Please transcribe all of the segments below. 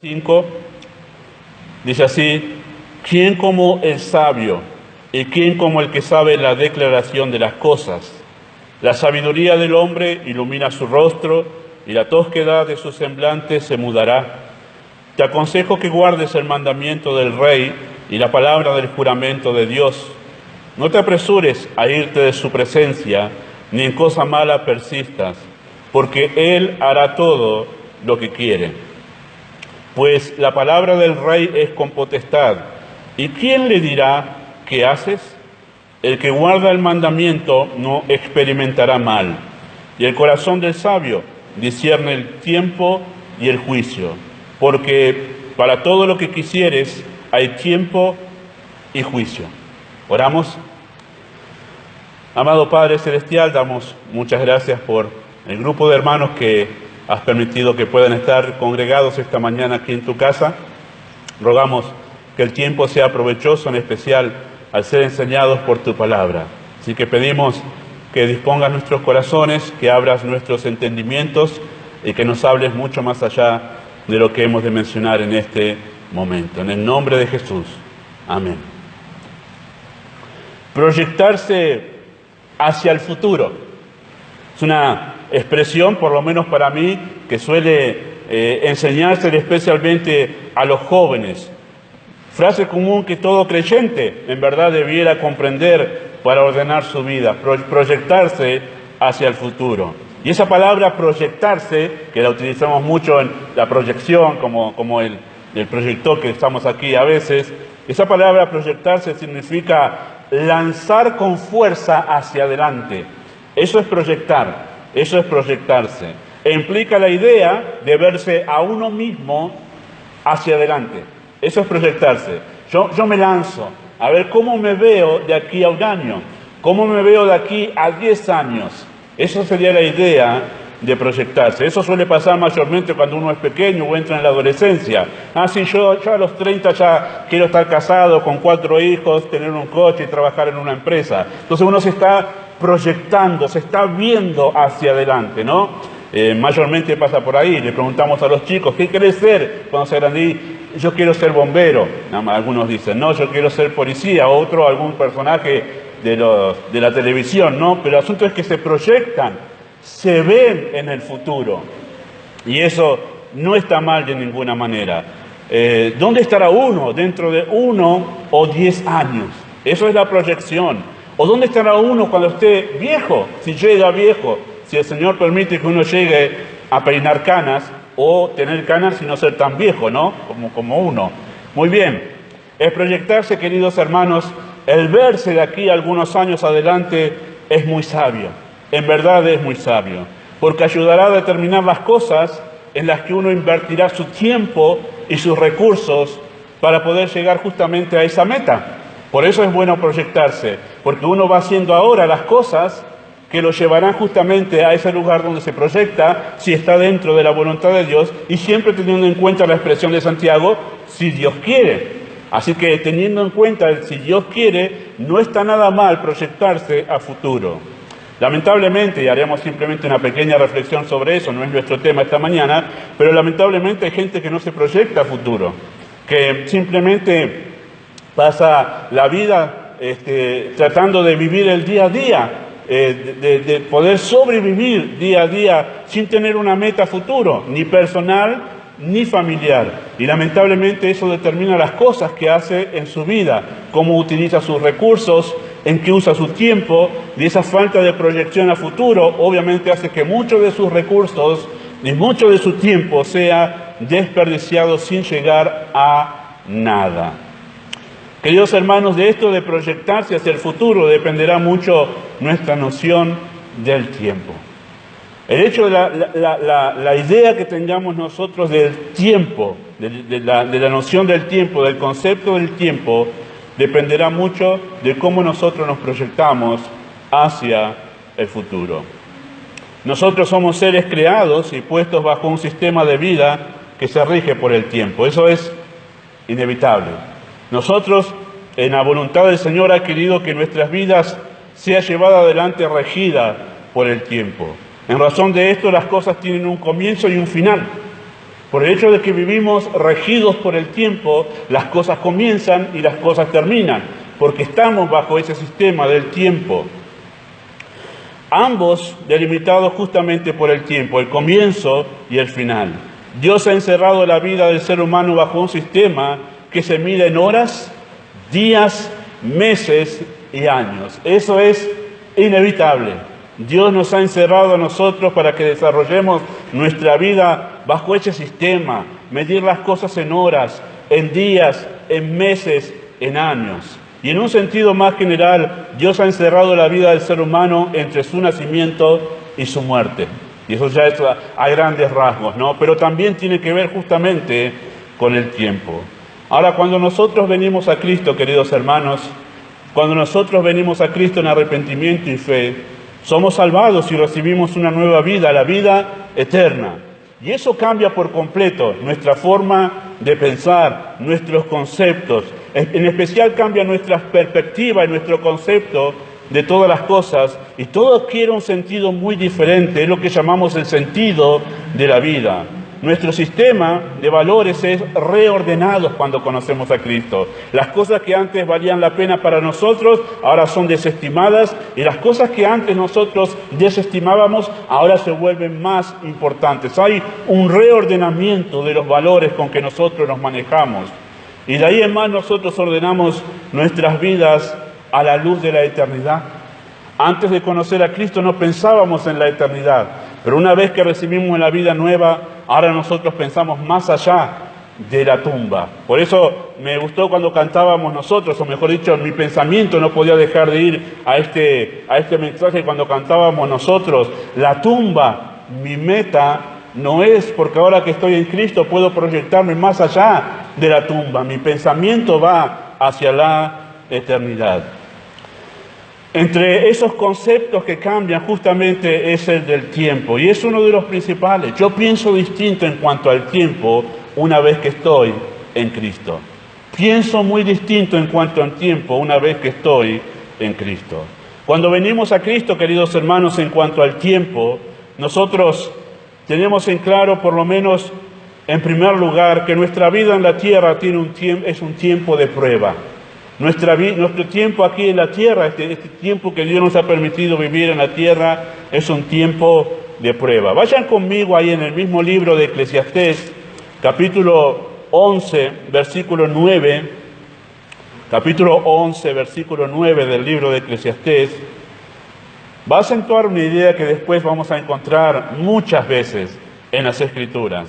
5 dice así: ¿quién como el sabio y quién como el que sabe la declaración de las cosas? La sabiduría del hombre ilumina su rostro y la tosquedad de su semblante se mudará. Te aconsejo que guardes el mandamiento del rey y la palabra del juramento de Dios. No te apresures a irte de su presencia, ni en cosa mala persistas, porque Él hará todo lo que quiere. Pues la palabra del rey es con potestad. ¿Y quién le dirá qué haces? El que guarda el mandamiento no experimentará mal. Y el corazón del sabio discierne el tiempo y el juicio. Porque para todo lo que quisieres hay tiempo y juicio. Oramos. Amado Padre Celestial, damos muchas gracias por el grupo de hermanos que has permitido que puedan estar congregados esta mañana aquí en tu casa. Rogamos que el tiempo sea provechoso, en especial al ser enseñados por tu palabra. Así que pedimos que dispongas nuestros corazones, que abras nuestros entendimientos y que nos hables mucho más allá de lo que hemos de mencionar en este momento. En el nombre de Jesús. Amén. Proyectarse hacia el futuro es una expresión, por lo menos para mí, que suele enseñarse especialmente a los jóvenes. Frase común que todo creyente en verdad debiera comprender para ordenar su vida: proyectarse hacia el futuro. Y esa palabra proyectarse, que la utilizamos mucho en la proyección, como el proyector que estamos aquí a veces, esa palabra proyectarse significa lanzar con fuerza hacia adelante. Eso es proyectar, eso es proyectarse. E implica la idea de verse a uno mismo hacia adelante. Eso es proyectarse. Yo me lanzo a ver cómo me veo de aquí a un año, cómo me veo de aquí a 10 años. Eso sería la idea de proyectarse. Eso suele pasar mayormente cuando uno es pequeño o entra en la adolescencia. Sí, yo a los 30 ya quiero estar casado, con 4 hijos, tener un coche y trabajar en una empresa. Entonces uno se está proyectando, se está viendo hacia adelante, ¿no? Mayormente pasa por ahí. Le preguntamos a los chicos: ¿qué querés ser cuando seas grande? Yo quiero ser bombero. Algunos dicen: no, yo quiero ser policía. Otro, algún personaje de la televisión, ¿no? Pero el asunto es que se proyectan, se ven en el futuro. Y eso no está mal de ninguna manera. ¿Dónde estará uno dentro de 1 o 10 años? Eso es la proyección. ¿O dónde estará uno cuando esté viejo? Si llega viejo, si el Señor permite que uno llegue a peinar canas, o tener canas y no ser tan viejo, ¿no? Como uno. Muy bien. El proyectarse, queridos hermanos, el verse de aquí algunos años adelante es muy sabio. En verdad es muy sabio. Porque ayudará a determinar las cosas en las que uno invertirá su tiempo y sus recursos para poder llegar justamente a esa meta. Por eso es bueno proyectarse, porque uno va haciendo ahora las cosas que lo llevarán justamente a ese lugar donde se proyecta, si está dentro de la voluntad de Dios, y siempre teniendo en cuenta la expresión de Santiago: si Dios quiere. Así que teniendo en cuenta el si Dios quiere, no está nada mal proyectarse a futuro. Lamentablemente, y haremos simplemente una pequeña reflexión sobre eso, no es nuestro tema esta mañana, pero lamentablemente hay gente que no se proyecta a futuro, que simplemente pasa la vida tratando de vivir el día a día, de poder sobrevivir día a día sin tener una meta futuro, ni personal ni familiar. Y lamentablemente eso determina las cosas que hace en su vida, cómo utiliza sus recursos, en qué usa su tiempo. Y esa falta de proyección a futuro obviamente hace que muchos de sus recursos y mucho de su tiempo sea desperdiciado sin llegar a nada. Queridos hermanos, de esto de proyectarse hacia el futuro dependerá mucho nuestra noción del tiempo. El hecho de la idea que tengamos nosotros del tiempo, de la noción del tiempo, del concepto del tiempo, dependerá mucho de cómo nosotros nos proyectamos hacia el futuro. Nosotros somos seres creados y puestos bajo un sistema de vida que se rige por el tiempo. Eso es inevitable. Nosotros, en la voluntad del Señor, ha querido que nuestras vidas sea llevada adelante regida por el tiempo. En razón de esto, las cosas tienen un comienzo y un final. Por el hecho de que vivimos regidos por el tiempo, las cosas comienzan y las cosas terminan, porque estamos bajo ese sistema del tiempo. Ambos delimitados justamente por el tiempo, el comienzo y el final. Dios ha encerrado la vida del ser humano bajo un sistema que se mide en horas, días, meses y años. Eso es inevitable. Dios nos ha encerrado a nosotros para que desarrollemos nuestra vida bajo ese sistema, medir las cosas en horas, en días, en meses, en años. Y en un sentido más general, Dios ha encerrado la vida del ser humano entre su nacimiento y su muerte. Y eso ya es a grandes rasgos, ¿no? Pero también tiene que ver justamente con el tiempo. Ahora, cuando nosotros venimos a Cristo, queridos hermanos, cuando nosotros venimos a Cristo en arrepentimiento y fe, somos salvados y recibimos una nueva vida, la vida eterna. Y eso cambia por completo nuestra forma de pensar, nuestros conceptos. En especial cambia nuestra perspectiva y nuestro concepto de todas las cosas. Y todo adquiere un sentido muy diferente, es lo que llamamos el sentido de la vida. Nuestro sistema de valores es reordenado cuando conocemos a Cristo. Las cosas que antes valían la pena para nosotros, ahora son desestimadas, y las cosas que antes nosotros desestimábamos, ahora se vuelven más importantes. Hay un reordenamiento de los valores con que nosotros nos manejamos. Y de ahí en más nosotros ordenamos nuestras vidas a la luz de la eternidad. Antes de conocer a Cristo no pensábamos en la eternidad, pero una vez que recibimos la vida nueva, ahora nosotros pensamos más allá de la tumba. Por eso me gustó cuando cantábamos nosotros, o mejor dicho, mi pensamiento no podía dejar de ir a este mensaje cuando cantábamos nosotros. La tumba, mi meta no es, porque ahora que estoy en Cristo puedo proyectarme más allá de la tumba. Mi pensamiento va hacia la eternidad. Entre esos conceptos que cambian justamente es el del tiempo, y es uno de los principales. Yo pienso distinto en cuanto al tiempo una vez que estoy en Cristo. Pienso muy distinto en cuanto al tiempo una vez que estoy en Cristo. Cuando venimos a Cristo, queridos hermanos, en cuanto al tiempo, nosotros tenemos en claro, por lo menos en primer lugar, que nuestra vida en la tierra es un tiempo de prueba. Nuestro tiempo aquí en la tierra, este tiempo que Dios nos ha permitido vivir en la tierra, es un tiempo de prueba. Vayan conmigo ahí en el mismo libro de Eclesiastés, capítulo 11, versículo 9. Capítulo 11, versículo 9 del libro de Eclesiastés. Va a acentuar una idea que después vamos a encontrar muchas veces en las Escrituras.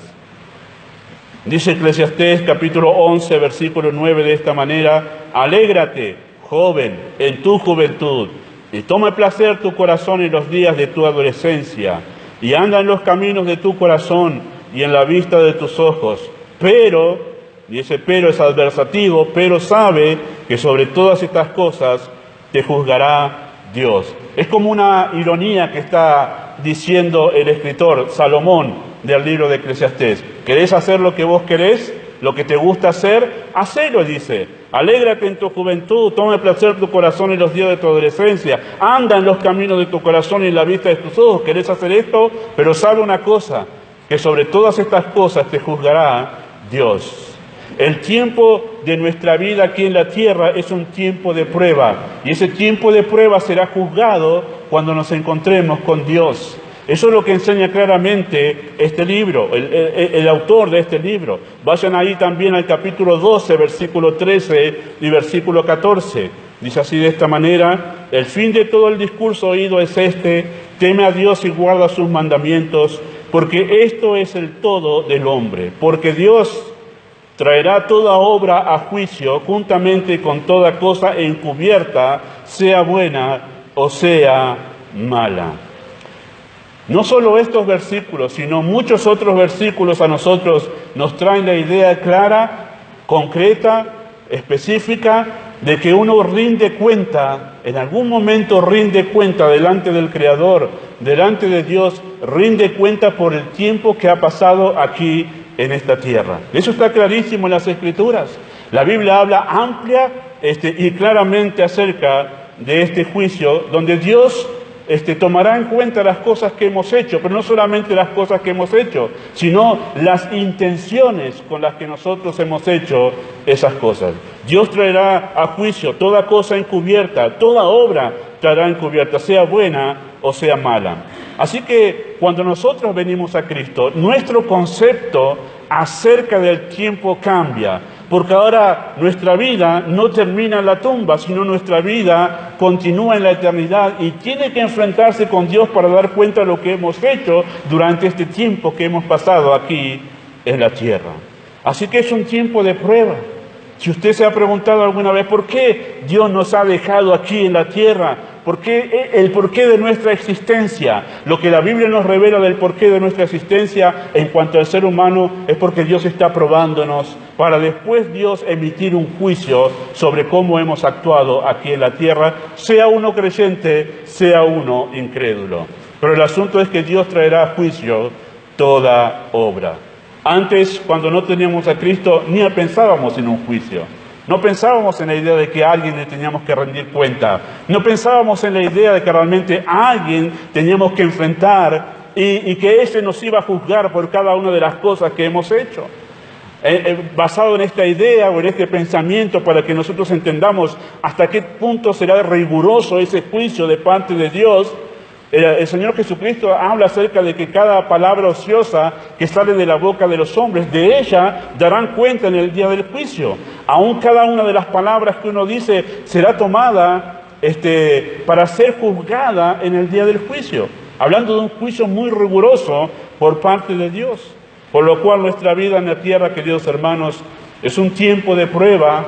Dice Eclesiastés capítulo 11, versículo 9 de esta manera: alégrate, joven, en tu juventud, y toma placer tu corazón en los días de tu adolescencia, y anda en los caminos de tu corazón y en la vista de tus ojos. Pero, y ese pero es adversativo, pero sabe que sobre todas estas cosas te juzgará Dios. Es como una ironía que está diciendo el escritor Salomón del libro de Eclesiastés. ¿Querés hacer lo que vos querés? Lo que te gusta hacer, hacelo, dice. Alégrate en tu juventud, toma placer tu corazón en los días de tu adolescencia. Anda en los caminos de tu corazón y en la vista de tus ojos. ¿Querés hacer esto? Pero sabe una cosa, que sobre todas estas cosas te juzgará Dios. El tiempo de nuestra vida aquí en la tierra es un tiempo de prueba. Y ese tiempo de prueba será juzgado cuando nos encontremos con Dios. Eso es lo que enseña claramente este libro, el autor de este libro. Vayan ahí también al capítulo 12, versículo 13 y versículo 14. Dice así de esta manera: el fin de todo el discurso oído es este: teme a Dios y guarda sus mandamientos, porque esto es el todo del hombre. Porque Dios traerá toda obra a juicio juntamente con toda cosa encubierta, sea buena o sea mala. No solo estos versículos, sino muchos otros versículos a nosotros nos traen la idea clara, concreta, específica, de que uno rinde cuenta, en algún momento rinde cuenta delante del Creador, delante de Dios, rinde cuenta por el tiempo que ha pasado aquí en esta tierra. Eso está clarísimo en las Escrituras. La Biblia habla amplia y claramente acerca de este juicio, donde Dios tomará en cuenta las cosas que hemos hecho, pero no solamente las cosas que hemos hecho, sino las intenciones con las que nosotros hemos hecho esas cosas. Dios traerá a juicio toda cosa encubierta, toda obra traerá encubierta, sea buena o sea mala. Así que cuando nosotros venimos a Cristo, nuestro concepto acerca del tiempo cambia, porque ahora nuestra vida no termina en la tumba, sino nuestra vida continúa en la eternidad y tiene que enfrentarse con Dios para dar cuenta de lo que hemos hecho durante este tiempo que hemos pasado aquí en la tierra. Así que es un tiempo de prueba. Si usted se ha preguntado alguna vez por qué Dios nos ha dejado aquí en la tierra, el porqué de nuestra existencia, lo que la Biblia nos revela del porqué de nuestra existencia en cuanto al ser humano es porque Dios está probándonos para después Dios emitir un juicio sobre cómo hemos actuado aquí en la tierra, sea uno creyente, sea uno incrédulo. Pero el asunto es que Dios traerá a juicio toda obra. Antes, cuando no teníamos a Cristo, ni pensábamos en un juicio. No pensábamos en la idea de que a alguien le teníamos que rendir cuenta. No pensábamos en la idea de que realmente a alguien teníamos que enfrentar y que ese nos iba a juzgar por cada una de las cosas que hemos hecho. Basado en esta idea o en este pensamiento para que nosotros entendamos hasta qué punto será riguroso ese juicio de parte de Dios, el Señor Jesucristo habla acerca de que cada palabra ociosa que sale de la boca de los hombres, de ella darán cuenta en el día del juicio. Aún cada una de las palabras que uno dice será tomada para ser juzgada en el día del juicio. Hablando de un juicio muy riguroso por parte de Dios. Por lo cual nuestra vida en la tierra, queridos hermanos, es un tiempo de prueba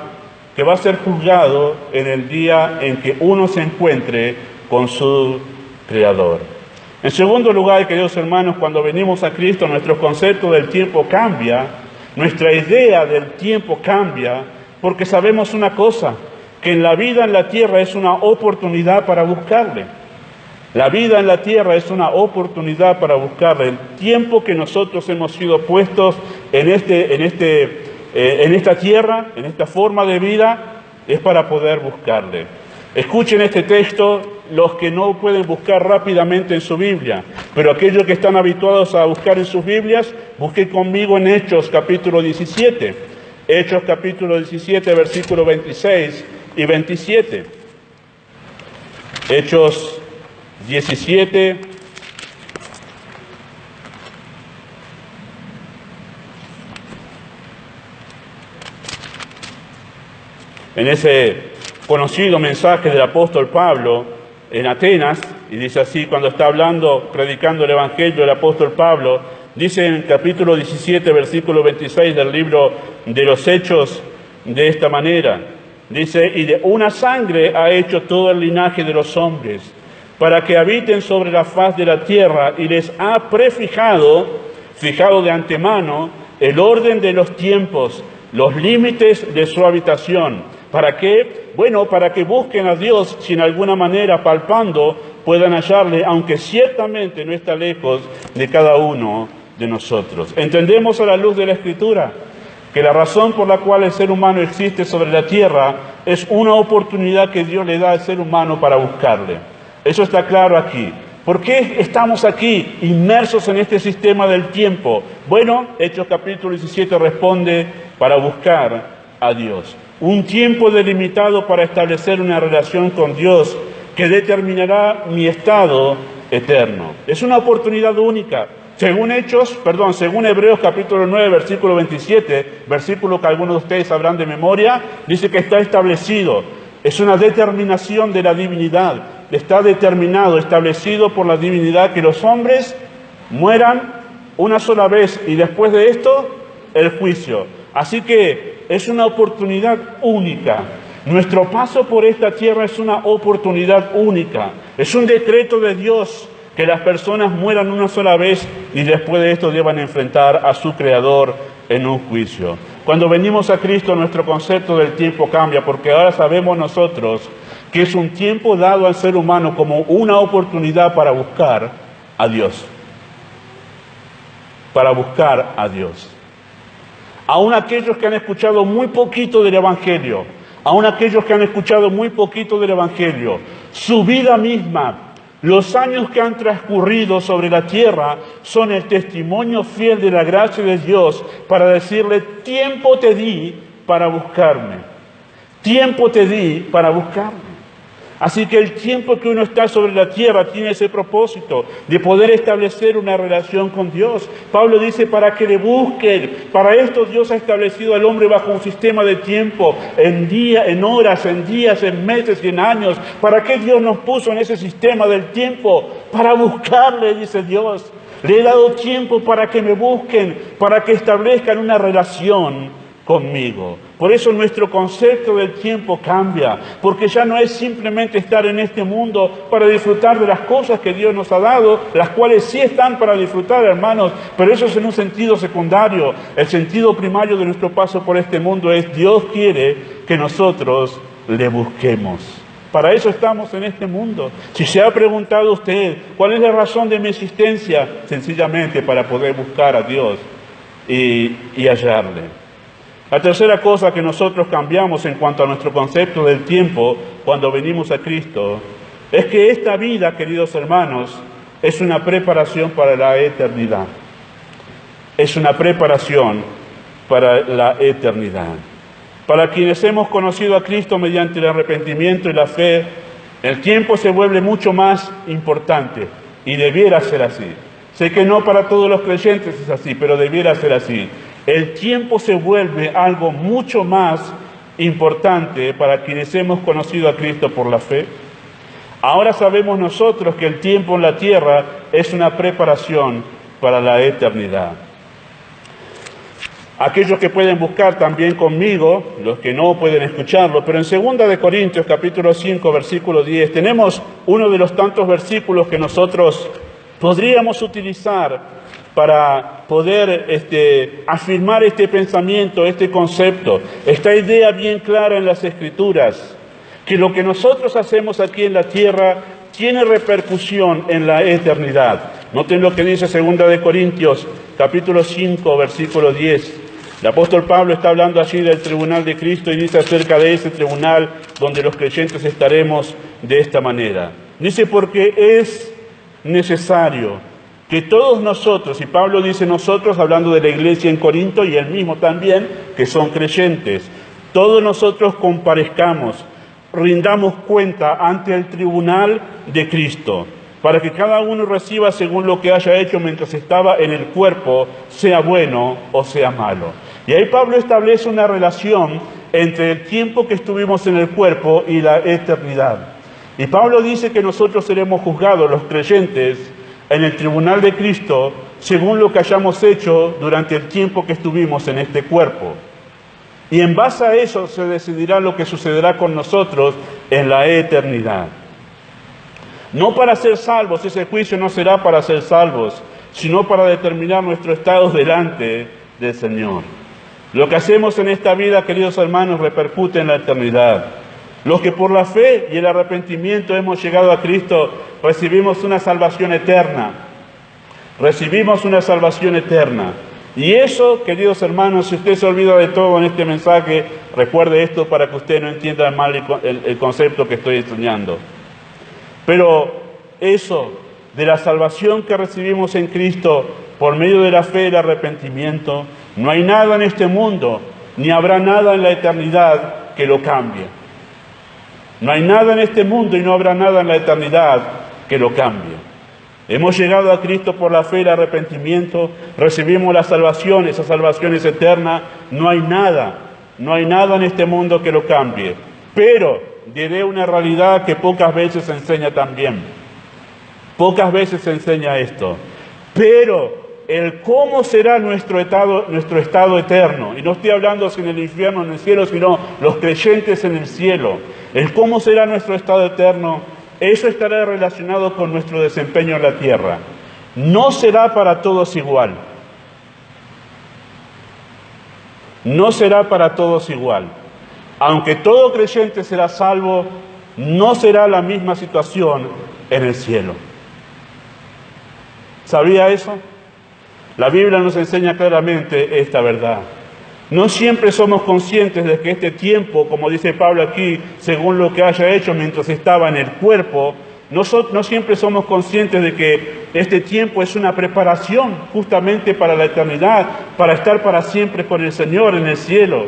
que va a ser juzgado en el día en que uno se encuentre con su Creador. En segundo lugar, queridos hermanos, cuando venimos a Cristo, nuestro concepto del tiempo cambia, nuestra idea del tiempo cambia, porque sabemos una cosa, que en la vida en la tierra es una oportunidad para buscarle. La vida en la tierra es una oportunidad para buscarle. El tiempo que nosotros hemos sido puestos en esta tierra, en esta forma de vida, es para poder buscarle. Escuchen este texto los que no pueden buscar rápidamente en su Biblia, pero aquellos que están habituados a buscar en sus Biblias, busquen conmigo en Hechos capítulo 17. Hechos capítulo 17, versículos 26 y 27. Hechos 17, en ese conocido mensaje del apóstol Pablo en Atenas, y dice así, cuando está hablando, predicando el Evangelio del apóstol Pablo, dice en el capítulo 17, versículo 26 del libro de los Hechos, de esta manera, dice, y de una sangre ha hecho todo el linaje de los hombres, para que habiten sobre la faz de la tierra, y les ha fijado de antemano, el orden de los tiempos, los límites de su habitación. ¿Para qué? Bueno, para que busquen a Dios, si en alguna manera palpando puedan hallarle, aunque ciertamente no está lejos de cada uno de nosotros. Entendemos a la luz de la Escritura que la razón por la cual el ser humano existe sobre la tierra es una oportunidad que Dios le da al ser humano para buscarle. Eso está claro aquí. ¿Por qué estamos aquí inmersos en este sistema del tiempo? Bueno, Hechos capítulo 17 responde para buscar a Dios. Un tiempo delimitado para establecer una relación con Dios que determinará mi estado eterno. Es una oportunidad única. Según Hebreos capítulo 9, versículo 27, versículo que algunos de ustedes sabrán de memoria, dice que está establecido. Es una determinación de la divinidad. Está determinado, establecido por la divinidad que los hombres mueran una sola vez y después de esto, el juicio. Así que es una oportunidad única. Nuestro paso por esta tierra es una oportunidad única. Es un decreto de Dios que las personas mueran una sola vez y después de esto deban enfrentar a su Creador en un juicio. Cuando venimos a Cristo, nuestro concepto del tiempo cambia, porque ahora sabemos nosotros que es un tiempo dado al ser humano como una oportunidad para buscar a Dios. Para buscar a Dios. Aún aquellos que han escuchado muy poquito del Evangelio, su vida misma Los años que han transcurrido sobre la tierra son el testimonio fiel de la gracia de Dios para decirle: tiempo te di para buscarme. Tiempo te di para buscarme. Así que el tiempo que uno está sobre la tierra tiene ese propósito de poder establecer una relación con Dios. Pablo dice: para que le busquen. Para esto Dios ha establecido al hombre bajo un sistema de tiempo, en día, en horas, en días, en meses y en años. ¿Para qué Dios nos puso en ese sistema del tiempo? Para buscarle, dice Dios. Le he dado tiempo para que me busquen, para que establezcan una relación conmigo. Por eso nuestro concepto del tiempo cambia, porque ya no es simplemente estar en este mundo para disfrutar de las cosas que Dios nos ha dado, las cuales sí están para disfrutar, hermanos, pero eso es en un sentido secundario. El sentido primario de nuestro paso por este mundo es: Dios quiere que nosotros le busquemos. Para eso estamos en este mundo. Si se ha preguntado usted cuál es la razón de mi existencia, sencillamente para poder buscar a Dios y hallarle. La tercera cosa que nosotros cambiamos en cuanto a nuestro concepto del tiempo cuando venimos a Cristo es que esta vida, queridos hermanos, es una preparación para la eternidad. Es una preparación para la eternidad. Para quienes hemos conocido a Cristo mediante el arrepentimiento y la fe, el tiempo se vuelve mucho más importante y debiera ser así. Sé que no para todos los creyentes es así, pero debiera ser así. El tiempo se vuelve algo mucho más importante para quienes hemos conocido a Cristo por la fe. Ahora sabemos nosotros que el tiempo en la tierra es una preparación para la eternidad. Aquellos que pueden buscar también conmigo, los que no pueden escucharlo, pero en 2 de Corintios capítulo 5 versículo 10 tenemos uno de los tantos versículos que nosotros podríamos utilizar para poder afirmar este pensamiento, este concepto, esta idea bien clara en las Escrituras, que lo que nosotros hacemos aquí en la tierra tiene repercusión en la eternidad. Noten lo que dice 2 de Corintios, capítulo 5, versículo 10. El apóstol Pablo está hablando allí del tribunal de Cristo y dice acerca de ese tribunal donde los creyentes estaremos de esta manera. Dice: porque es necesario que todos nosotros, y Pablo dice nosotros hablando de la iglesia en Corinto y él mismo también, que son creyentes, todos nosotros comparezcamos, rindamos cuenta ante el tribunal de Cristo, para que cada uno reciba según lo que haya hecho mientras estaba en el cuerpo, sea bueno o sea malo. Y ahí Pablo establece una relación entre el tiempo que estuvimos en el cuerpo y la eternidad. Y Pablo dice que nosotros seremos juzgados, los creyentes, en el tribunal de Cristo, según lo que hayamos hecho durante el tiempo que estuvimos en este cuerpo. Y en base a eso se decidirá lo que sucederá con nosotros en la eternidad. No para ser salvos, ese juicio no será para ser salvos, sino para determinar nuestro estado delante del Señor. Lo que hacemos en esta vida, queridos hermanos, repercute en la eternidad. Los que por la fe y el arrepentimiento hemos llegado a Cristo, recibimos una salvación eterna. Recibimos una salvación eterna. Y eso, queridos hermanos, si usted se olvida de todo en este mensaje, recuerde esto para que usted no entienda mal el concepto que estoy enseñando. Pero eso de la salvación que recibimos en Cristo por medio de la fe y el arrepentimiento, no hay nada en este mundo, ni habrá nada en la eternidad que lo cambie. No hay nada en este mundo y no habrá nada en la eternidad que lo cambie. Hemos llegado a Cristo por la fe y el arrepentimiento, recibimos la salvación, esa salvación es eterna, no hay nada en este mundo que lo cambie. Pero diré una realidad que pocas veces se enseña también. Pocas veces se enseña esto. Pero el cómo será nuestro estado eterno, y no estoy hablando en el infierno o en el cielo, sino los creyentes en el cielo, el cómo será nuestro estado eterno, eso estará relacionado con nuestro desempeño en la tierra. No será para todos igual. No será para todos igual. Aunque todo creyente será salvo, no será la misma situación en el cielo. ¿Sabía eso? La Biblia nos enseña claramente esta verdad. No siempre somos conscientes de que este tiempo, como dice Pablo aquí, según lo que haya hecho mientras estaba en el cuerpo, No siempre somos conscientes de que este tiempo es una preparación justamente para la eternidad, para estar para siempre con el Señor en el cielo.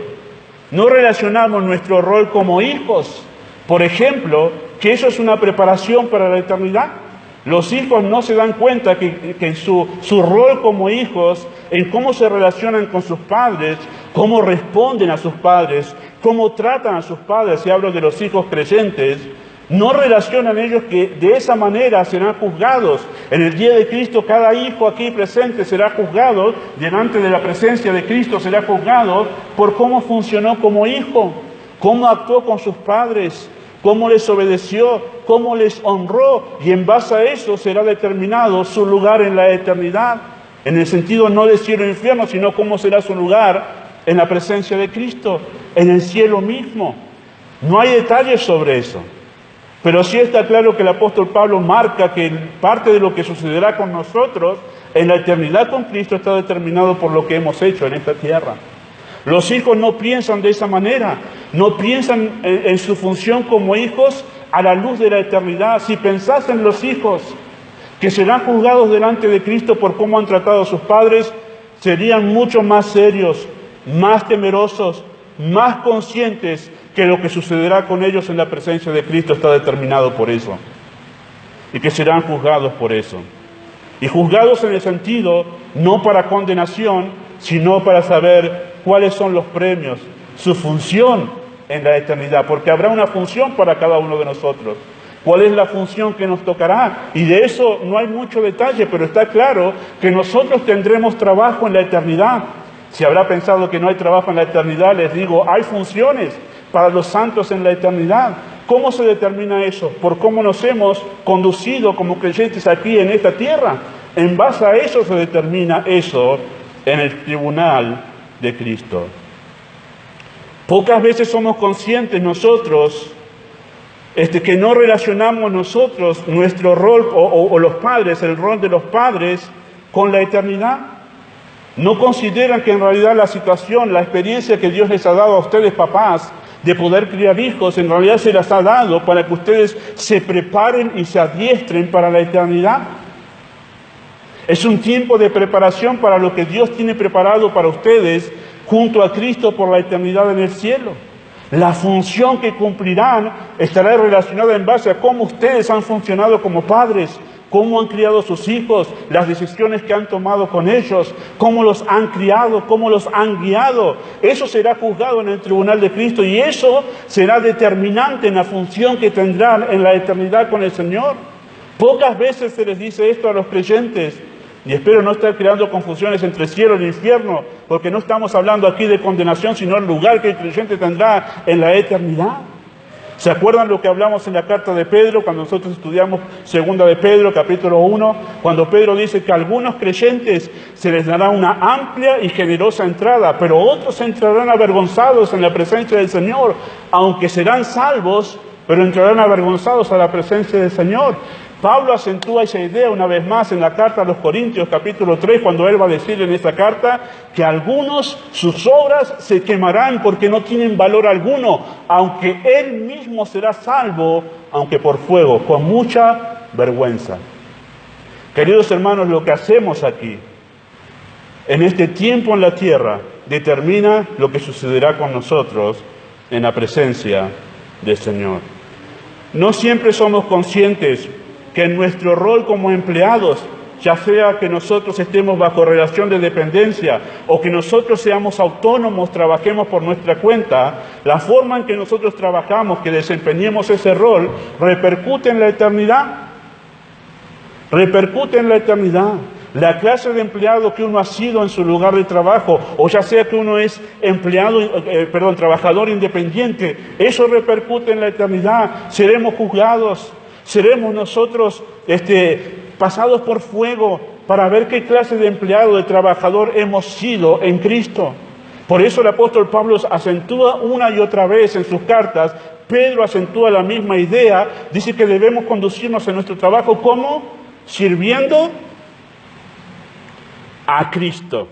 No relacionamos nuestro rol como hijos, por ejemplo, que eso es una preparación para la eternidad. Los hijos no se dan cuenta que su rol como hijos, en cómo se relacionan con sus padres, cómo responden a sus padres, cómo tratan a sus padres, si hablo de los hijos creyentes, no relacionan ellos que de esa manera serán juzgados. En el día de Cristo, cada hijo aquí presente será juzgado, delante de la presencia de Cristo será juzgado por cómo funcionó como hijo, cómo actuó con sus padres, cómo les obedeció, cómo les honró, y en base a eso será determinado su lugar en la eternidad, en el sentido no de cielo e infierno, sino cómo será su lugar en la presencia de Cristo, en el cielo mismo. No hay detalles sobre eso, pero sí está claro que el apóstol Pablo marca que parte de lo que sucederá con nosotros en la eternidad con Cristo está determinado por lo que hemos hecho en esta tierra. Los hijos no piensan de esa manera, no piensan en su función como hijos a la luz de la eternidad. Si pensasen los hijos que serán juzgados delante de Cristo por cómo han tratado a sus padres, serían mucho más serios, más temerosos, más conscientes que lo que sucederá con ellos en la presencia de Cristo está determinado por eso, y que serán juzgados por eso. Y juzgados en el sentido, no para condenación, sino para saber cuáles son los premios, su función en la eternidad, porque habrá una función para cada uno de nosotros. ¿Cuál es la función que nos tocará? Y de eso no hay mucho detalle, pero está claro que nosotros tendremos trabajo en la eternidad. Si habrá pensado que no hay trabajo en la eternidad, les digo, hay funciones para los santos en la eternidad. ¿Cómo se determina eso? Por cómo nos hemos conducido como creyentes aquí en esta tierra. En base a eso se determina eso en el tribunal de Cristo. Pocas veces somos conscientes nosotros que no relacionamos nosotros nuestro rol o los padres, el rol de los padres con la eternidad. No consideran que en realidad la situación, la experiencia que Dios les ha dado a ustedes papás de poder criar hijos, en realidad se las ha dado para que ustedes se preparen y se adiestren para la eternidad. Es un tiempo de preparación para lo que Dios tiene preparado para ustedes junto a Cristo por la eternidad en el cielo. La función que cumplirán estará relacionada en base a cómo ustedes han funcionado como padres, cómo han criado a sus hijos, las decisiones que han tomado con ellos, cómo los han criado, cómo los han guiado. Eso será juzgado en el tribunal de Cristo y eso será determinante en la función que tendrán en la eternidad con el Señor. Pocas veces se les dice esto a los creyentes. Y espero no estar creando confusiones entre cielo e infierno, porque no estamos hablando aquí de condenación, sino el lugar que el creyente tendrá en la eternidad. ¿Se acuerdan lo que hablamos en la carta de Pedro, cuando nosotros estudiamos segunda de Pedro, capítulo 1, cuando Pedro dice que a algunos creyentes se les dará una amplia y generosa entrada, pero otros entrarán avergonzados en la presencia del Señor, aunque serán salvos, pero entrarán avergonzados a la presencia del Señor? Pablo acentúa esa idea una vez más en la carta a los Corintios, capítulo 3, cuando él va a decir en esta carta que algunos sus obras se quemarán porque no tienen valor alguno, aunque él mismo será salvo, aunque por fuego, con mucha vergüenza. Queridos hermanos, lo que hacemos aquí, en este tiempo en la tierra, determina lo que sucederá con nosotros en la presencia del Señor. No siempre somos conscientes que en nuestro rol como empleados, ya sea que nosotros estemos bajo relación de dependencia o que nosotros seamos autónomos, trabajemos por nuestra cuenta, la forma en que nosotros trabajamos, que desempeñemos ese rol, repercute en la eternidad. Repercute en la eternidad. La clase de empleado que uno ha sido en su lugar de trabajo, o ya sea que uno es trabajador independiente, eso repercute en la eternidad. Seremos juzgados. Seremos nosotros pasados por fuego para ver qué clase de empleado, de trabajador hemos sido en Cristo. Por eso el apóstol Pablo acentúa una y otra vez en sus cartas, Pedro acentúa la misma idea, dice que debemos conducirnos en nuestro trabajo como sirviendo a Cristo.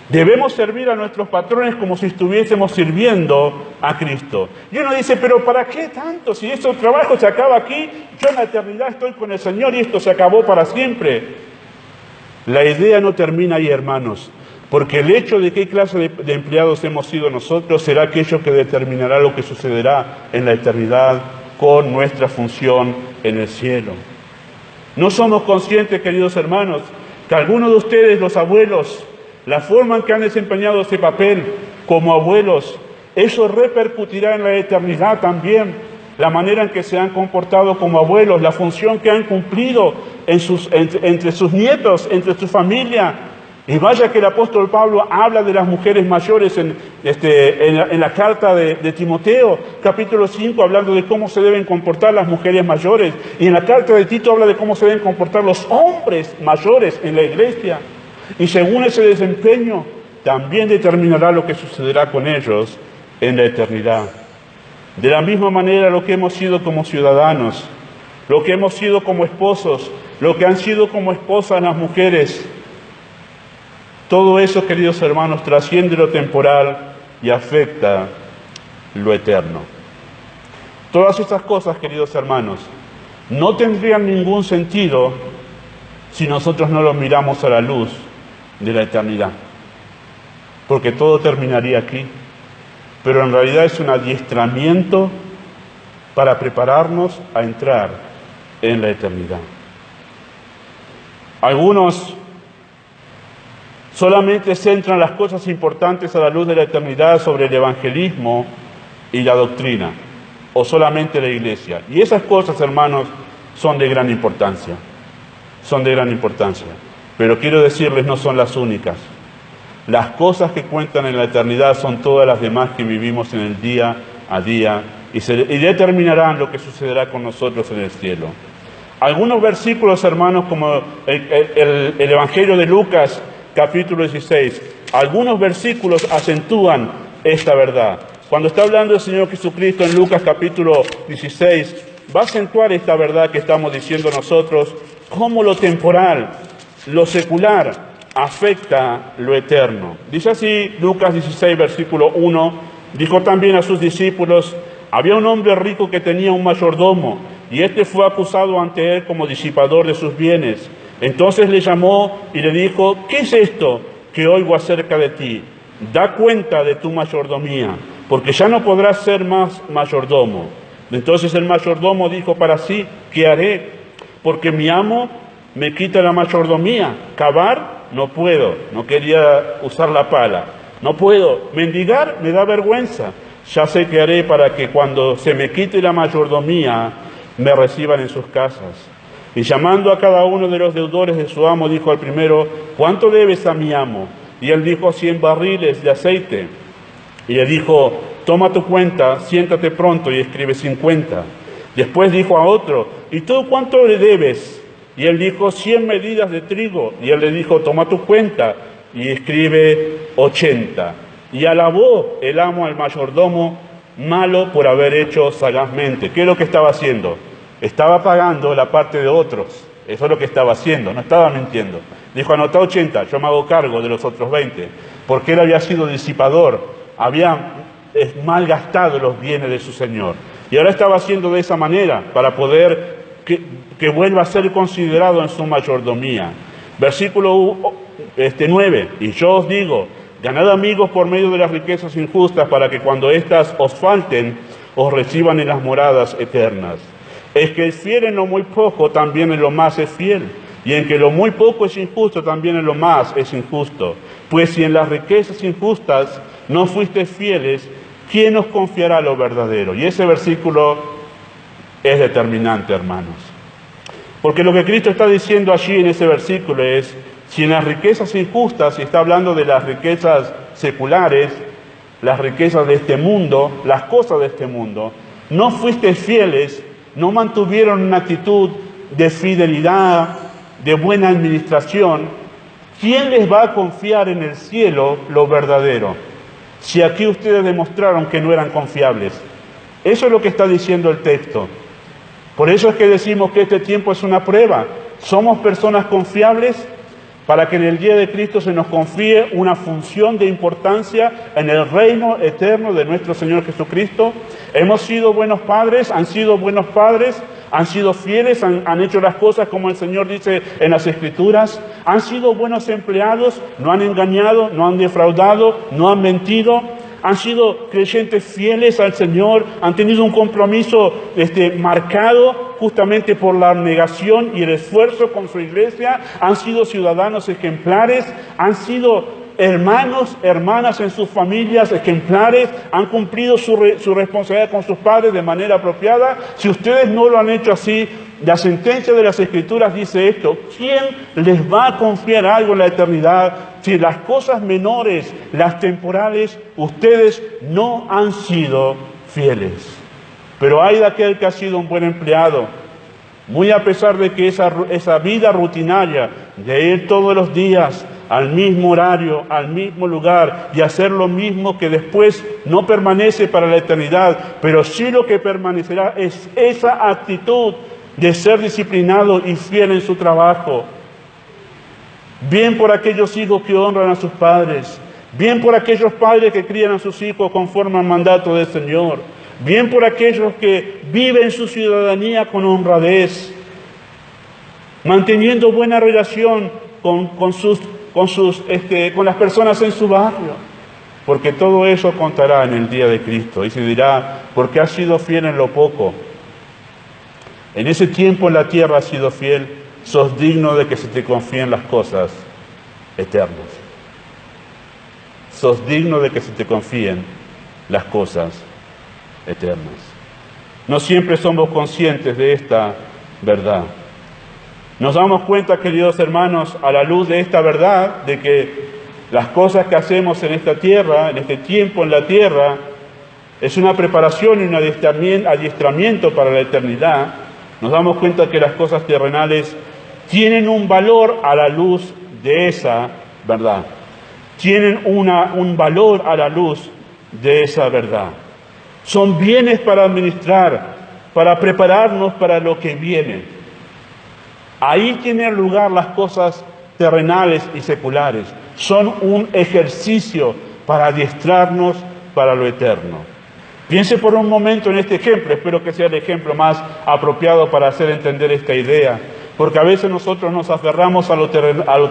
Debemos servir a nuestros patrones como si estuviésemos sirviendo a Cristo. Y uno dice, pero ¿para qué tanto? Si ese trabajo se acaba aquí, yo en la eternidad estoy con el Señor y esto se acabó para siempre. La idea no termina ahí, hermanos, porque el hecho de qué clase de empleados hemos sido nosotros será aquello que determinará lo que sucederá en la eternidad con nuestra función en el cielo. No somos conscientes, queridos hermanos, que algunos de ustedes, los abuelos, la forma en que han desempeñado ese papel como abuelos, eso repercutirá en la eternidad también. La manera en que se han comportado como abuelos, la función que han cumplido entre sus nietos, entre su familia. Y vaya que el apóstol Pablo habla de las mujeres mayores en la carta de Timoteo, capítulo 5, hablando de cómo se deben comportar las mujeres mayores. Y en la carta de Tito habla de cómo se deben comportar los hombres mayores en la iglesia. Y según ese desempeño, también determinará lo que sucederá con ellos en la eternidad. De la misma manera, lo que hemos sido como ciudadanos, lo que hemos sido como esposos, lo que han sido como esposas las mujeres, todo eso, queridos hermanos, trasciende lo temporal y afecta lo eterno. Todas estas cosas, queridos hermanos, no tendrían ningún sentido si nosotros no los miramos a la luz de la eternidad, porque todo terminaría aquí, pero en realidad es un adiestramiento para prepararnos a entrar en la eternidad. Algunos solamente centran las cosas importantes a la luz de la eternidad sobre el evangelismo y la doctrina, o solamente la iglesia, y esas cosas, hermanos, son de gran importancia, pero quiero decirles, no son las únicas. Las cosas que cuentan en la eternidad son todas las demás que vivimos en el día a día y determinarán lo que sucederá con nosotros en el cielo. Algunos versículos, hermanos, como el Evangelio de Lucas, capítulo 16, algunos versículos acentúan esta verdad. Cuando está hablando el Señor Jesucristo en Lucas capítulo 16, va a acentuar esta verdad que estamos diciendo nosotros, cómo lo temporal, lo secular, afecta lo eterno. Dice así Lucas 16, versículo 1, dijo también a sus discípulos, había un hombre rico que tenía un mayordomo, y éste fue acusado ante él como disipador de sus bienes. Entonces le llamó y le dijo, ¿qué es esto que oigo acerca de ti? Da cuenta de tu mayordomía, porque ya no podrás ser más mayordomo. Entonces el mayordomo dijo para sí, ¿qué haré? Porque mi amo me quita la mayordomía. Cavar no puedo, no quería usar la pala. No puedo, mendigar me da vergüenza. Ya sé qué haré para que cuando se me quite la mayordomía, me reciban en sus casas. Y llamando a cada uno de los deudores de su amo, dijo al primero, ¿cuánto debes a mi amo? Y él dijo, 100 barriles de aceite. Y le dijo, toma tu cuenta, siéntate pronto y escribe 50. Después dijo a otro, ¿y tú cuánto le debes? Y él dijo, 100 medidas de trigo. Y él le dijo, toma tu cuenta y escribe 80. Y alabó el amo al mayordomo malo por haber hecho sagazmente. ¿Qué es lo que estaba haciendo? Estaba pagando la parte de otros. Eso es lo que estaba haciendo, no estaba mintiendo. Dijo, anota 80, yo me hago cargo de los otros 20. Porque él había sido disipador, había malgastado los bienes de su señor. Y ahora estaba haciendo de esa manera para poder que vuelva a ser considerado en su mayordomía. Versículo 9, y yo os digo, ganad amigos por medio de las riquezas injustas para que cuando éstas os falten, os reciban en las moradas eternas. Es que el fiel en lo muy poco, también en lo más es fiel. Y en que lo muy poco es injusto, también en lo más es injusto. Pues si en las riquezas injustas no fuisteis fieles, ¿quién os confiará lo verdadero? Y ese versículo es determinante, hermanos. Porque lo que Cristo está diciendo allí en ese versículo es, si en las riquezas injustas, y está hablando de las riquezas seculares, las riquezas de este mundo, las cosas de este mundo, no fuisteis fieles, no mantuvieron una actitud de fidelidad, de buena administración, ¿quién les va a confiar en el cielo lo verdadero? Si aquí ustedes demostraron que no eran confiables. Eso es lo que está diciendo el texto. Por eso es que decimos que este tiempo es una prueba. ¿Somos personas confiables? para que en el día de Cristo se nos confíe una función de importancia en el reino eterno de nuestro Señor Jesucristo. Hemos sido buenos padres, han sido buenos padres, han sido fieles, han hecho las cosas como el Señor dice en las Escrituras, han sido buenos empleados, no han engañado, no han defraudado, no han mentido, han sido creyentes fieles al Señor, han tenido un compromiso marcado justamente por la abnegación y el esfuerzo con su iglesia, han sido ciudadanos ejemplares, han sido hermanos, hermanas en sus familias ejemplares, han cumplido su responsabilidad con sus padres de manera apropiada. Si ustedes no lo han hecho así, la sentencia de las Escrituras dice esto: ¿quién les va a confiar algo en la eternidad si las cosas menores, las temporales, ustedes no han sido fieles? Pero hay de aquel que ha sido un buen empleado, muy a pesar de que esa vida rutinaria de ir todos los días al mismo horario, al mismo lugar y hacer lo mismo, que después no permanece para la eternidad, pero sí lo que permanecerá es esa actitud de ser disciplinado y fiel en su trabajo. Bien por aquellos hijos que honran a sus padres, bien por aquellos padres que crían a sus hijos conforme al mandato del Señor, bien por aquellos que viven su ciudadanía con honradez, manteniendo buena relación con las personas en su barrio, porque todo eso contará en el día de Cristo. Y se dirá: porque has sido fiel en lo poco, en ese tiempo en la tierra has sido fiel, sos digno de que se te confíen las cosas eternas. Sos digno de que se te confíen las cosas eternas. No siempre somos conscientes de esta verdad. Nos damos cuenta, queridos hermanos, a la luz de esta verdad, de que las cosas que hacemos en esta tierra, en este tiempo en la tierra, es una preparación y un adiestramiento para la eternidad. Nos damos cuenta que las cosas terrenales tienen un valor a la luz de esa verdad. Tienen un valor a la luz de esa verdad. Son bienes para administrar, para prepararnos para lo que viene. Ahí tienen lugar las cosas terrenales y seculares. Son un ejercicio para adiestrarnos para lo eterno. Piense por un momento en este ejemplo, espero que sea el ejemplo más apropiado para hacer entender esta idea, porque a veces nosotros nos aferramos a lo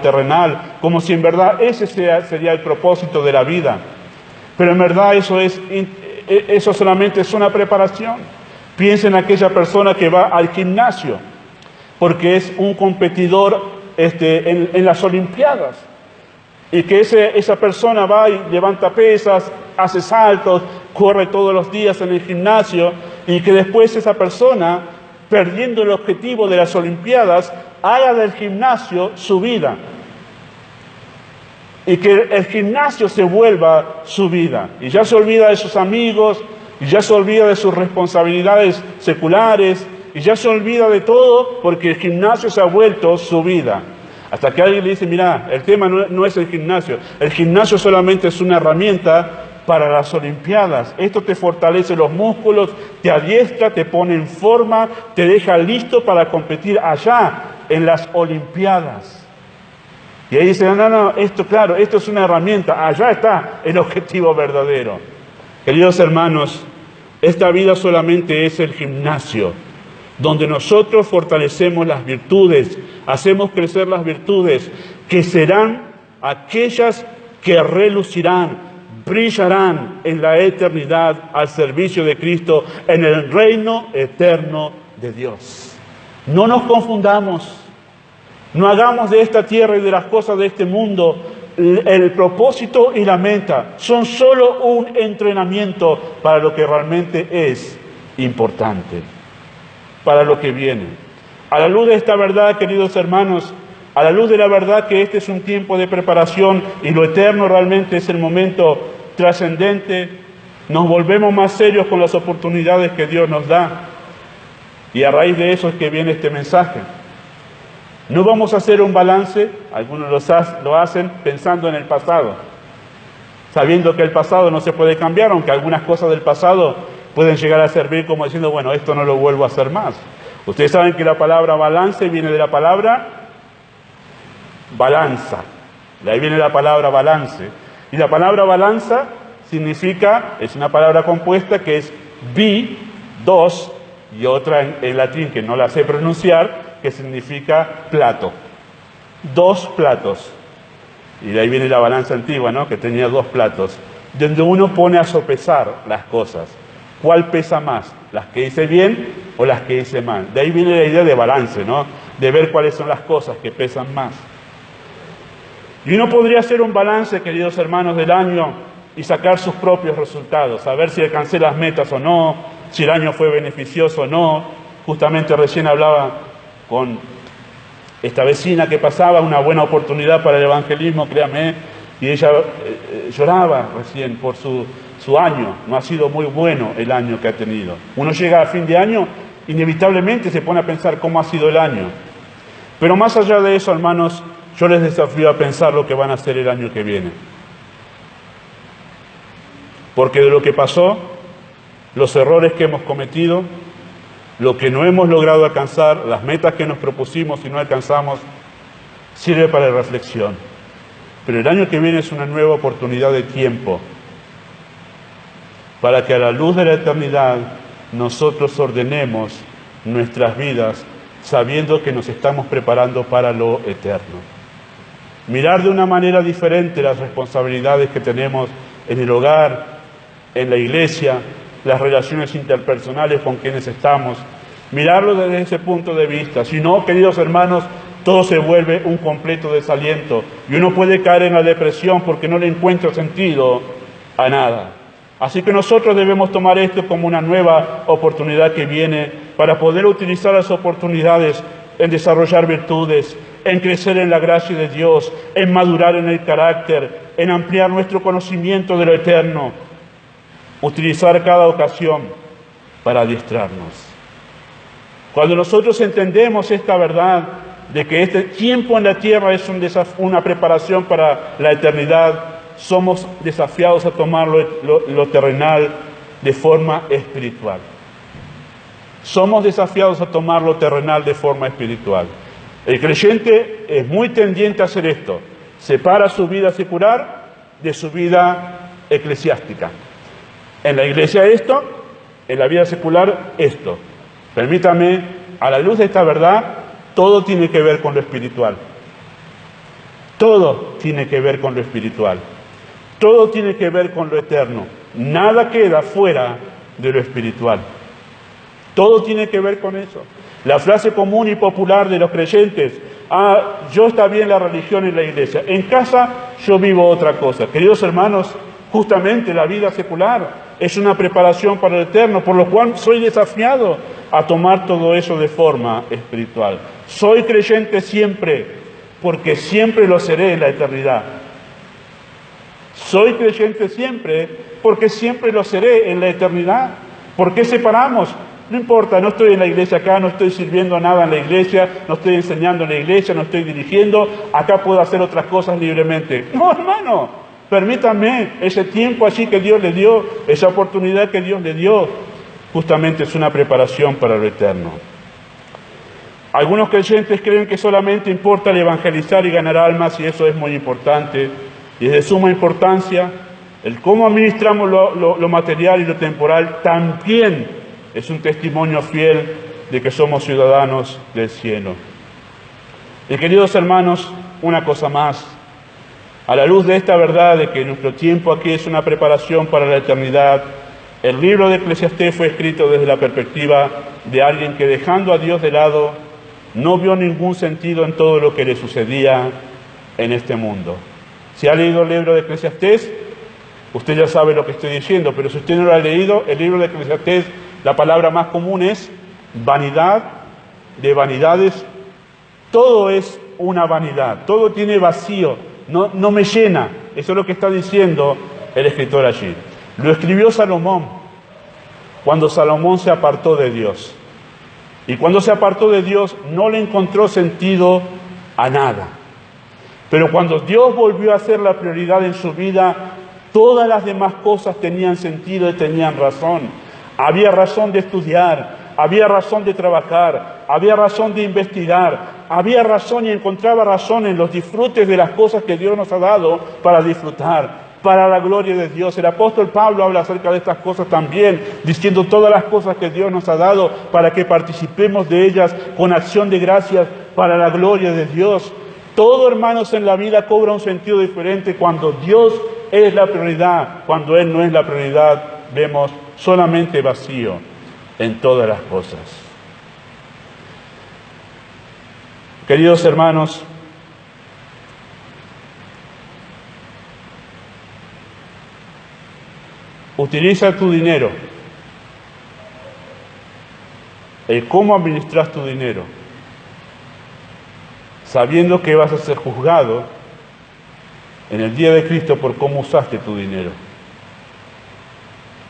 terrenal, como si en verdad ese sería el propósito de la vida. Pero en verdad eso solamente es una preparación. Piense en aquella persona que va al gimnasio, porque es un competidor en las Olimpiadas, y que esa persona va y levanta pesas, hace saltos, corre todos los días en el gimnasio, y que después esa persona, perdiendo el objetivo de las Olimpiadas, haga del gimnasio su vida, y que el gimnasio se vuelva su vida, y ya se olvida de sus amigos, y ya se olvida de sus responsabilidades seculares, y ya se olvida de todo, porque el gimnasio se ha vuelto su vida. Hasta que alguien le dice: mira, el tema no es el gimnasio solamente es una herramienta para las Olimpiadas. Esto te fortalece los músculos, te adiestra, te pone en forma, te deja listo para competir allá en las Olimpiadas. Y ahí dice: no, esto es una herramienta, allá está el objetivo verdadero. Queridos hermanos, esta vida solamente es el gimnasio, donde nosotros fortalecemos las virtudes, hacemos crecer las virtudes, que serán aquellas que relucirán, brillarán en la eternidad al servicio de Cristo, en el reino eterno de Dios. No nos confundamos, no hagamos de esta tierra y de las cosas de este mundo el propósito y la meta. Son solo un entrenamiento para lo que realmente es importante, para lo que viene. A la luz de esta verdad, queridos hermanos, a la luz de la verdad que este es un tiempo de preparación y lo eterno realmente es el momento trascendente, nos volvemos más serios con las oportunidades que Dios nos da. Y a raíz de eso es que viene este mensaje. No vamos a hacer un balance, algunos lo hacen pensando en el pasado, sabiendo que el pasado no se puede cambiar, aunque algunas cosas del pasado pueden llegar a servir como diciendo: bueno, esto no lo vuelvo a hacer más. Ustedes saben que la palabra balance viene de la palabra balanza. De ahí viene la palabra balance. Y la palabra balanza significa, es una palabra compuesta que es bi, dos, y otra en latín que no la sé pronunciar, que significa plato. Dos platos. Y de ahí viene la balanza antigua, ¿no? Que tenía dos platos, donde uno pone a sopesar las cosas. ¿Cuál pesa más? ¿Las que hice bien o las que hice mal? De ahí viene la idea de balance, ¿no? De ver cuáles son las cosas que pesan más. Y uno podría hacer un balance, queridos hermanos, del año y sacar sus propios resultados, saber si alcancé las metas o no, si el año fue beneficioso o no. Justamente recién hablaba con esta vecina que pasaba, una buena oportunidad para el evangelismo, créame, y ella lloraba recién por su año. No ha sido muy bueno el año que ha tenido. Uno llega a fin de año, inevitablemente se pone a pensar cómo ha sido el año. Pero más allá de eso, hermanos, yo les desafío a pensar lo que van a hacer el año que viene. Porque de lo que pasó, los errores que hemos cometido, lo que no hemos logrado alcanzar, las metas que nos propusimos y no alcanzamos, sirve para reflexión. Pero el año que viene es una nueva oportunidad de tiempo para que a la luz de la eternidad nosotros ordenemos nuestras vidas sabiendo que nos estamos preparando para lo eterno. Mirar de una manera diferente las responsabilidades que tenemos en el hogar, en la iglesia, las relaciones interpersonales con quienes estamos, mirarlo desde ese punto de vista. Si no, queridos hermanos, todo se vuelve un completo desaliento y uno puede caer en la depresión porque no le encuentra sentido a nada. Así que nosotros debemos tomar esto como una nueva oportunidad que viene para poder utilizar las oportunidades en desarrollar virtudes, en crecer en la gracia de Dios, en madurar en el carácter, en ampliar nuestro conocimiento de lo eterno, utilizar cada ocasión para adiestrarnos. Cuando nosotros entendemos esta verdad de que este tiempo en la tierra es una preparación para la eternidad, somos desafiados a tomar lo terrenal de forma espiritual. Somos desafiados a tomar lo terrenal de forma espiritual. El creyente es muy tendiente a hacer esto. Separa su vida secular de su vida eclesiástica. En la iglesia esto, en la vida secular esto. Permítame, a la luz de esta verdad, todo tiene que ver con lo espiritual. Todo tiene que ver con lo espiritual. Todo tiene que ver con lo eterno. Nada queda fuera de lo espiritual. Todo tiene que ver con eso. La frase común y popular de los creyentes, yo está bien la religión en la iglesia, en casa yo vivo otra cosa. Queridos hermanos, justamente la vida secular es una preparación para lo eterno, por lo cual soy desafiado a tomar todo eso de forma espiritual. Soy creyente siempre, porque siempre lo seré en la eternidad. Soy creyente siempre, porque siempre lo seré en la eternidad. ¿Por qué separamos? No importa, no estoy en la iglesia acá, no estoy sirviendo a nada en la iglesia, no estoy enseñando en la iglesia, no estoy dirigiendo, acá puedo hacer otras cosas libremente. No, hermano, permítame, ese tiempo así que Dios le dio, esa oportunidad que Dios le dio, justamente es una preparación para lo eterno. Algunos creyentes creen que solamente importa el evangelizar y ganar almas, y eso es muy importante, y es de suma importancia. El cómo administramos lo material y lo temporal también es un testimonio fiel de que somos ciudadanos del cielo. Y queridos hermanos, una cosa más. A la luz de esta verdad de que nuestro tiempo aquí es una preparación para la eternidad, el libro de Eclesiastés fue escrito desde la perspectiva de alguien que, dejando a Dios de lado, no vio ningún sentido en todo lo que le sucedía en este mundo. Si ha leído el libro de Eclesiastés, usted ya sabe lo que estoy diciendo, pero si usted no lo ha leído, el libro de Eclesiastés, la palabra más común es vanidad, de vanidades. Todo es una vanidad, todo tiene vacío, no me llena. Eso es lo que está diciendo el escritor allí. Lo escribió Salomón, cuando Salomón se apartó de Dios. Y cuando se apartó de Dios, no le encontró sentido a nada. Pero cuando Dios volvió a ser la prioridad en su vida, todas las demás cosas tenían sentido y tenían razón. Había razón de estudiar, había razón de trabajar, había razón de investigar, había razón y encontraba razón en los disfrutes de las cosas que Dios nos ha dado para disfrutar, para la gloria de Dios. El apóstol Pablo habla acerca de estas cosas también, diciendo todas las cosas que Dios nos ha dado para que participemos de ellas con acción de gracias para la gloria de Dios. Todo, hermanos, en la vida cobra un sentido diferente cuando Dios es la prioridad. Cuando Él no es la prioridad, vemos solamente vacío en todas las cosas. Queridos hermanos, utiliza tu dinero. ¿Cómo administras tu dinero? Sabiendo que vas a ser juzgado en el día de Cristo por cómo usaste tu dinero.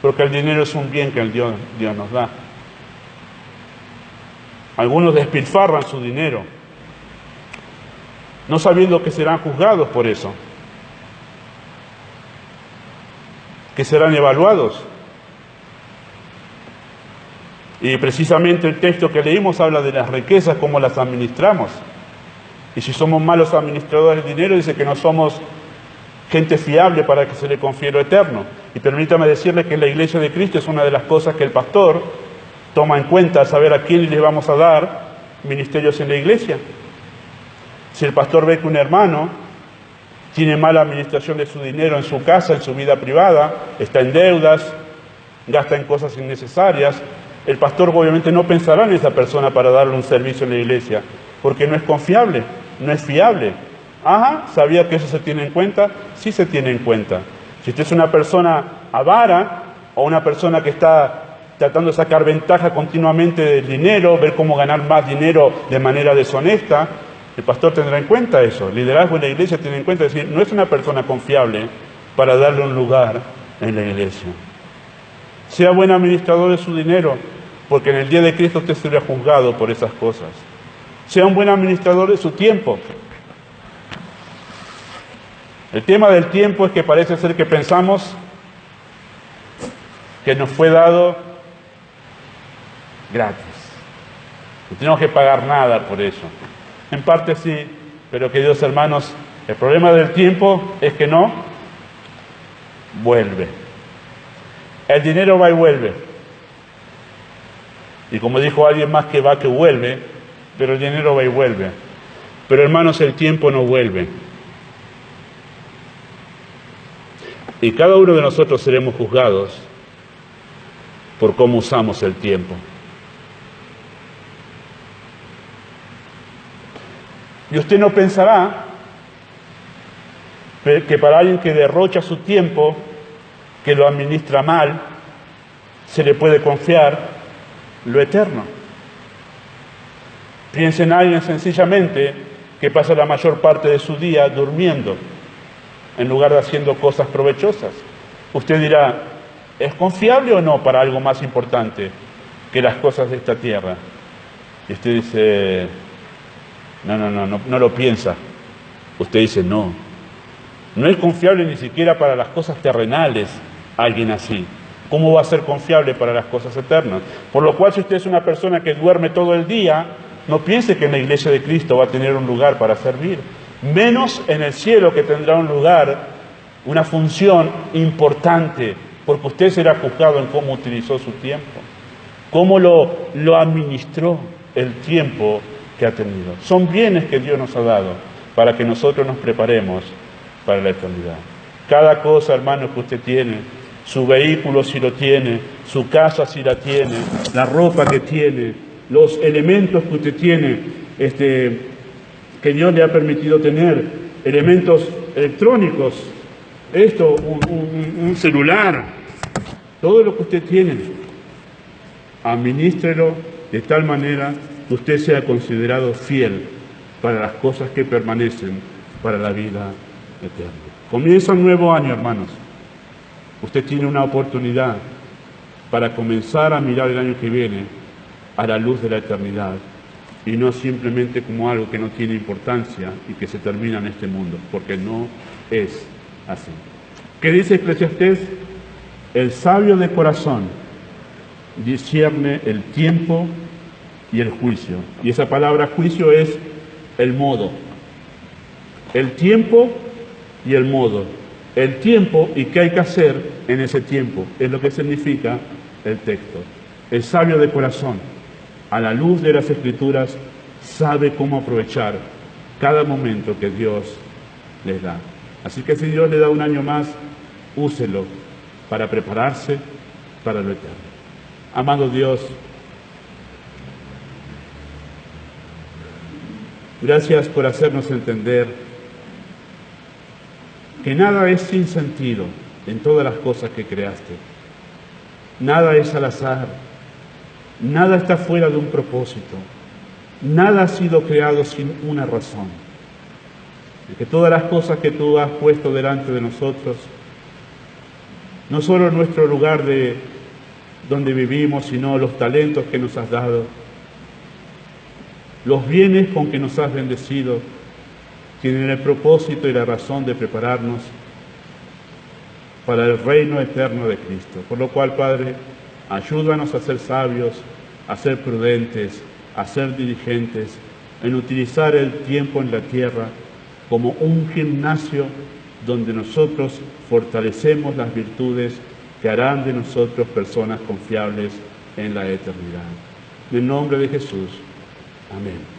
Porque el dinero es un bien que Dios nos da. Algunos despilfarran su dinero, no sabiendo que serán juzgados por eso, que serán evaluados. Y precisamente el texto que leímos habla de las riquezas, cómo las administramos. Y si somos malos administradores del dinero, dice que no somos gente fiable para que se le confíe lo eterno. Y permítame decirle que la Iglesia de Cristo es una de las cosas que el pastor toma en cuenta, saber a quién le vamos a dar ministerios en la iglesia. Si el pastor ve que un hermano tiene mala administración de su dinero en su casa, en su vida privada, está en deudas, gasta en cosas innecesarias, el pastor obviamente no pensará en esa persona para darle un servicio en la iglesia, porque no es confiable, no es fiable. Ajá, ¿sabía que eso se tiene en cuenta? Sí se tiene en cuenta. Si usted es una persona avara o una persona que está tratando de sacar ventaja continuamente del dinero, ver cómo ganar más dinero de manera deshonesta, el pastor tendrá en cuenta eso. El liderazgo en la iglesia tiene en cuenta, es decir, no es una persona confiable para darle un lugar en la iglesia. Sea buen administrador de su dinero, porque en el día de Cristo usted será juzgado por esas cosas. Sea un buen administrador de su tiempo. El tema del tiempo es que parece ser que pensamos que nos fue dado gratis. No tenemos que pagar nada por eso. En parte sí, pero queridos hermanos, el problema del tiempo es que no vuelve. El dinero va y vuelve. Y como dijo alguien más, que va que vuelve, pero el dinero va y vuelve. Pero hermanos, el tiempo no vuelve. Y cada uno de nosotros seremos juzgados por cómo usamos el tiempo. Y usted no pensará que para alguien que derrocha su tiempo, que lo administra mal, se le puede confiar lo eterno. Piense en alguien sencillamente que pasa la mayor parte de su día durmiendo, en lugar de haciendo cosas provechosas. Usted dirá, ¿es confiable o no para algo más importante que las cosas de esta tierra? Y usted dice, no lo piensa. Usted dice, no es confiable ni siquiera para las cosas terrenales alguien así. ¿Cómo va a ser confiable para las cosas eternas? Por lo cual, si usted es una persona que duerme todo el día, no piense que en la iglesia de Cristo va a tener un lugar para servir. Menos en el cielo, que tendrá un lugar, una función importante, porque usted será juzgado en cómo utilizó su tiempo, cómo lo administró el tiempo que ha tenido. Son bienes que Dios nos ha dado para que nosotros nos preparemos para la eternidad. Cada cosa, hermanos, que usted tiene, su vehículo si lo tiene, su casa si la tiene, la ropa que tiene, los elementos que usted tiene, que Dios le ha permitido tener, elementos electrónicos, un celular, todo lo que usted tiene, administrelo de tal manera que usted sea considerado fiel para las cosas que permanecen para la vida eterna. Comienza un nuevo año, hermanos. Usted tiene una oportunidad para comenzar a mirar el año que viene a la luz de la eternidad y no simplemente como algo que no tiene importancia y que se termina en este mundo, porque no es así. ¿Qué dice Eclesiastés? El sabio de corazón discierne el tiempo y el juicio. Y esa palabra juicio es el modo. El tiempo y el modo. El tiempo y qué hay que hacer en ese tiempo es lo que significa el texto. El sabio de corazón, a la luz de las Escrituras, sabe cómo aprovechar cada momento que Dios les da. Así que si Dios le da un año más, úselo para prepararse para lo eterno. Amado Dios, gracias por hacernos entender que nada es sin sentido en todas las cosas que creaste. Nada es al azar, nada está fuera de un propósito, nada ha sido creado sin una razón. Y que todas las cosas que tú has puesto delante de nosotros, no solo nuestro lugar de donde vivimos, sino los talentos que nos has dado, los bienes con que nos has bendecido, tienen el propósito y la razón de prepararnos para el reino eterno de Cristo. Por lo cual, Padre, ayúdanos a ser sabios, a ser prudentes, a ser diligentes, en utilizar el tiempo en la tierra como un gimnasio donde nosotros fortalecemos las virtudes que harán de nosotros personas confiables en la eternidad. En el nombre de Jesús. Amén.